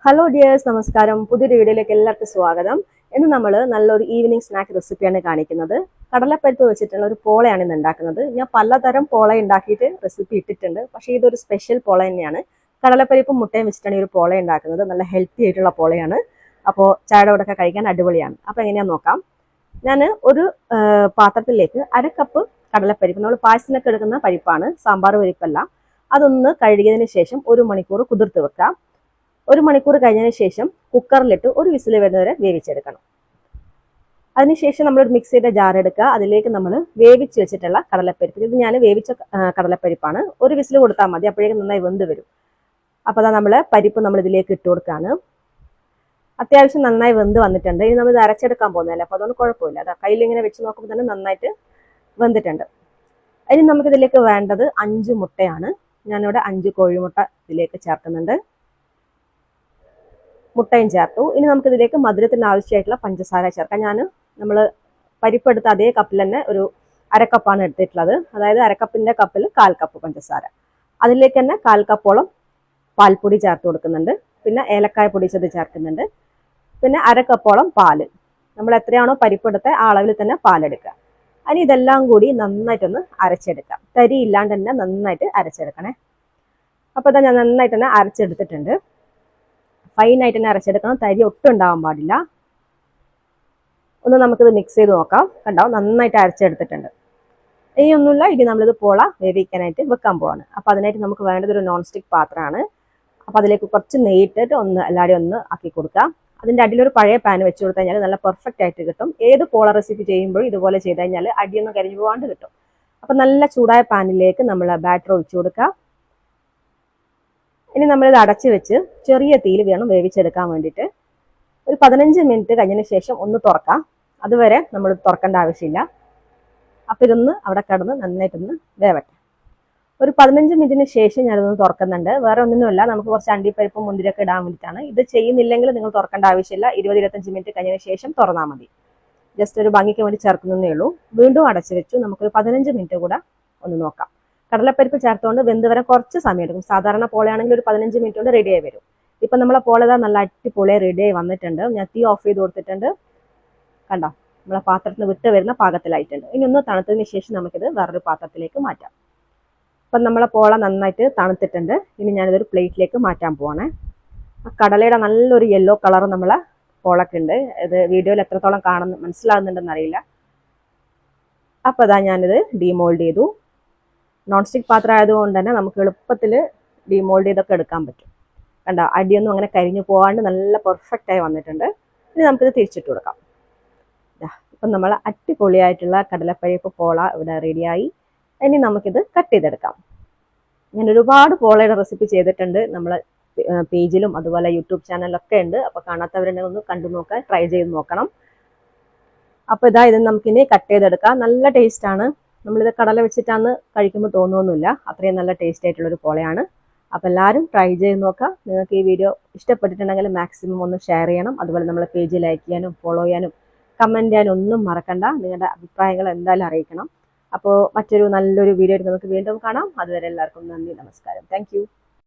Hello dears, നമസ്കാരം. പുതിയൊരു വീഡിയോയിലേക്ക് എല്ലാവർക്കും സ്വാഗതം. ഇന്ന് നമ്മൾ നല്ലൊരു ഈവനിങ് സ്നാക്ക് റെസിപ്പിയാണ് കാണിക്കുന്നത്. കടലപ്പരിപ്പ് വെച്ചിട്ടുള്ള ഒരു പോളയാണ് ഇന്ന് ഉണ്ടാക്കുന്നത്. ഞാൻ പലതരം പോള ഉണ്ടാക്കിയിട്ട് റെസിപ്പി ഇട്ടിട്ടുണ്ട്, പക്ഷേ ഇതൊരു സ്പെഷ്യൽ പോള തന്നെയാണ്. കടലപ്പരിപ്പും മുട്ടയും വെച്ചിട്ടാണ് ഈ ഒരു പോള ഉണ്ടാക്കുന്നത്. നല്ല ഹെൽത്തി ആയിട്ടുള്ള പോളയാണ്. അപ്പോൾ ചായയുടെ കൂടെ ഒക്കെ കഴിക്കാൻ അടിപൊളിയാണ്. അപ്പോൾ എങ്ങനെയാണെന്ന് നോക്കാം. ഞാൻ ഒരു പാത്രത്തിലേക്ക് 1/2 കപ്പ് കടലപ്പരിപ്പ്, നമ്മൾ പായസത്തിനൊക്കെ എടുക്കുന്ന പരിപ്പാണ്, സാമ്പാർ പരിപ്പല്ല. അതൊന്ന് കഴുകിയതിന് ശേഷം 1 മണിക്കൂർ കുതിർത്ത് വെക്കാം. 1 മണിക്കൂർ കഴിഞ്ഞതിന് ശേഷം കുക്കറിലിട്ട് ഒരു വിസിൽ വരുന്നവരെ വേവിച്ചെടുക്കണം. അതിനുശേഷം നമ്മളൊരു മിക്സിയുടെ ജാർ എടുക്കുക. അതിലേക്ക് നമ്മൾ വേവിച്ച് വെച്ചിട്ടുള്ള കടലപ്പരിപ്പ്, ഇത് ഞാൻ വേവിച്ച കടലപ്പരിപ്പാണ്, ഒരു വിസിൽ കൊടുത്താൽ മതി, അപ്പോഴേക്കും നന്നായി വെന്ത് വരും. അപ്പോൾ അതാ നമ്മൾ പരിപ്പ് നമ്മൾ ഇതിലേക്ക് ഇട്ട് കൊടുക്കുകയാണ്. അത്യാവശ്യം നന്നായി വെന്ത് വന്നിട്ടുണ്ട്. ഇനി നമ്മൾ ഇത് അരച്ചെടുക്കാൻ പോകുന്നതല്ലേ, അപ്പോൾ അതുകൊണ്ട് കുഴപ്പമില്ല. അതാ കയ്യിൽ ഇങ്ങനെ വെച്ച് നോക്കുമ്പോൾ തന്നെ നന്നായിട്ട് വെന്തിട്ടുണ്ട്. ഇനി നമുക്കിതിലേക്ക് വേണ്ടത് 5 മുട്ടയാണ്. ഞാനിവിടെ 5 കോഴിമുട്ട ഇതിലേക്ക് ചേർക്കുന്നുണ്ട്. മുട്ടയും ചേർത്തു. ഇനി നമുക്കിതിലേക്ക് മധുരത്തിന് ആവശ്യമായിട്ടുള്ള പഞ്ചസാര ചേർക്കാം. നമ്മൾ പരിപ്പെടുത്ത അതേ കപ്പിൽ തന്നെ ഒരു 1/2 കപ്പാണ് എടുത്തിട്ടുള്ളത്. അതായത് 1/2 കപ്പിൻ്റെ കപ്പിൽ 1/4 കപ്പ് പഞ്ചസാര. അതിലേക്ക് തന്നെ 1/4 കപ്പോളം പാൽപ്പൊടി ചേർത്ത് കൊടുക്കുന്നുണ്ട്. പിന്നെ ഏലക്കായ പൊടിച്ചത് ചേർക്കുന്നുണ്ട്. പിന്നെ 1/2 കപ്പോളം പാല്. നമ്മൾ എത്രയാണോ പരിപ്പെടുത്ത ആ അളവിൽ തന്നെ പാലെടുക്കുക. ഇനി ഇതെല്ലാം കൂടി നന്നായിട്ടൊന്ന് അരച്ചെടുക്കാം. തരി ഇല്ലാണ്ട് തന്നെ നന്നായിട്ട് അരച്ചെടുക്കണേ. അപ്പോൾ ഇതാ ഞാൻ നന്നായിട്ട് തന്നെ അരച്ചെടുത്തിട്ടുണ്ട്. ഫൈനായിട്ട് തന്നെ അരച്ചെടുക്കണം, തരി ഒട്ടും ഉണ്ടാവാൻ പാടില്ല. ഒന്ന് നമുക്കിത് മിക്സ് ചെയ്ത് നോക്കാം. കണ്ടോ, നന്നായിട്ട് അരച്ചെടുത്തിട്ടുണ്ട്. ഇനി ഒന്നുമില്ല, ഇനി നമ്മളിത് പോള വേവിക്കാനായിട്ട് വെക്കാൻ പോവാണ്. അപ്പോൾ അതിനായിട്ട് നമുക്ക് വേണ്ടത് ഒരു നോൺ സ്റ്റിക്ക് പാത്രമാണ്. അപ്പോൾ അതിലേക്ക് കുറച്ച് നെയ്യിട്ടിട്ട് എല്ലാവരും ഒന്ന് ആക്കി കൊടുക്കാം. അതിൻ്റെ അടിയിലൊരു പഴയ പാൻ വെച്ച് കൊടുത്തു കഴിഞ്ഞാൽ നല്ല പെർഫെക്റ്റ് ആയിട്ട് കിട്ടും. ഏത് പോള റെസിപ്പി ചെയ്യുമ്പോഴും ഇതുപോലെ ചെയ്ത് കഴിഞ്ഞാൽ അടിയൊന്നും കരിഞ്ഞു പോകാണ്ട് കിട്ടും. അപ്പോൾ നല്ല ചൂടായ പാനിലേക്ക് നമ്മൾ ബാറ്റർ ഒഴിച്ചു കൊടുക്കുക. ഇനി നമ്മളിത് അടച്ച് വെച്ച് ചെറിയ തീയിൽ വേണം വേവിച്ചെടുക്കാൻ വേണ്ടിയിട്ട്. ഒരു 15 മിനിറ്റ് കഴിഞ്ഞതിന് ശേഷം ഒന്ന് തുറക്കാം. അതുവരെ നമ്മൾ തുറക്കേണ്ട ആവശ്യമില്ല. അപ്പം ഇതൊന്ന് അവിടെ കിടന്ന് നന്നായിട്ടൊന്ന് വേവട്ടെ. ഒരു 15 മിനിറ്റിന് ശേഷം ഞാനിതൊന്ന് തുറക്കുന്നുണ്ട്. വേറെ ഒന്നിനുമല്ല, നമുക്ക് കുറച്ച് അണ്ടിപ്പരിപ്പും മുന്തിരിയൊക്കെ ഇടാൻ വേണ്ടിയിട്ടാണ്. ഇത് ചെയ്യുന്നില്ലെങ്കിൽ നിങ്ങൾ തുറക്കേണ്ട ആവശ്യമില്ല. 20-25 മിനിറ്റ് കഴിഞ്ഞതിന് ശേഷം തുറന്നാൽ മതി. ജസ്റ്റ് ഒരു ഭംഗിക്ക് വേണ്ടി ചേർക്കുന്നതേ ഉള്ളൂ. വീണ്ടും അടച്ച് വെച്ചു. നമുക്കൊരു 15 മിനിറ്റ് കൂടെ ഒന്ന് നോക്കാം. കടലപ്പരിപ്പ് ചേർത്തുകൊണ്ട് വെന്ത് വരാൻ കുറച്ച് സമയം എടുക്കും. സാധാരണ പോളയാണെങ്കിൽ ഒരു 15 മിനിറ്റ് കൊണ്ട് റെഡിയായി വരും. ഇപ്പം നമ്മളെ പോള നല്ല അടിപൊളിയായി റെഡിയായി വന്നിട്ടുണ്ട്. ഞാൻ തീ ഓഫ് ചെയ്ത് കൊടുത്തിട്ടുണ്ട്. കണ്ടോ, നമ്മളെ പാത്രത്തിൽ നിന്ന് വിട്ട് വരുന്ന പാകത്തിലായിട്ടുണ്ട്. ഇനി ഒന്ന് തണുത്തതിന് ശേഷം നമുക്കിത് വേറൊരു പാത്രത്തിലേക്ക് മാറ്റാം. അപ്പം നമ്മളെ പോള നന്നായിട്ട് തണുത്തിട്ടുണ്ട്. ഇനി ഞാനിതൊരു പ്ലേറ്റിലേക്ക് മാറ്റാൻ പോവാണേ. ആ കടലയുടെ നല്ലൊരു യെല്ലോ കളർ നമ്മളെ പോളക്കുണ്ട്. ഇത് വീഡിയോയിൽ എത്രത്തോളം മനസ്സിലാകുന്നുണ്ടെന്ന് അറിയില്ല. അപ്പോൾ അതാ ഞാനിത് ഡീമോൾഡ് ചെയ്തു. നോൺ സ്റ്റിക്ക് പാത്രം ആയതുകൊണ്ട് തന്നെ നമുക്ക് എളുപ്പത്തിൽ ഡീമോൾഡ് ചെയ്തൊക്കെ എടുക്കാൻ പറ്റും. കണ്ടോ, അടിയൊന്നും അങ്ങനെ കരിഞ്ഞു പോകാണ്ട് നല്ല പെർഫെക്റ്റായി വന്നിട്ടുണ്ട്. ഇനി നമുക്കിത് തിരിച്ചിട്ട് കൊടുക്കാം. ഇപ്പം നമ്മൾ അടിപൊളിയായിട്ടുള്ള കടലപ്പരിപ്പ് പോള ഇവിടെ റെഡിയായി. ഇനി നമുക്കിത് കട്ട് ചെയ്തെടുക്കാം. ഞാൻ ഒരുപാട് പോളയുടെ റെസിപ്പി ചെയ്തിട്ടുണ്ട്. നമ്മൾ പേജിലും അതുപോലെ യൂട്യൂബ് ചാനലിലൊക്കെ ഉണ്ട്. അപ്പോൾ കാണാത്തവരുണ്ടെങ്കിൽ ഒന്ന് കണ്ടു നോക്കാൻ, ട്രൈ ചെയ്ത് നോക്കണം. അപ്പോൾ ഇത് നമുക്കിനി കട്ട് ചെയ്തെടുക്കാം. നല്ല ടേസ്റ്റാണ്. നമ്മളിത് കടല വെച്ചിട്ടാണ് കഴിക്കുമ്പോൾ തോന്നുമൊന്നുമില്ല. അത്രയും നല്ല ടേസ്റ്റ് ആയിട്ടുള്ളൊരു പോളയാണ്. അപ്പോൾ എല്ലാവരും ട്രൈ ചെയ്ത് നോക്കുക. നിങ്ങൾക്ക് ഈ വീഡിയോ ഇഷ്ടപ്പെട്ടിട്ടുണ്ടെങ്കിൽ മാക്സിമം ഒന്ന് ഷെയർ ചെയ്യണം. അതുപോലെ നമ്മളെ പേജ് ലൈക്ക് ചെയ്യാനും ഫോളോ ചെയ്യാനും കമൻറ്റ് ചെയ്യാനും ഒന്നും മറക്കണ്ട. നിങ്ങളുടെ അഭിപ്രായങ്ങൾ എന്തായാലും അറിയിക്കണം. അപ്പോൾ മറ്റൊരു നല്ലൊരു വീഡിയോ ആയിട്ട് നമുക്ക് വീണ്ടും കാണാം. അതുവരെ എല്ലാവർക്കും നന്ദി, നമസ്കാരം. താങ്ക്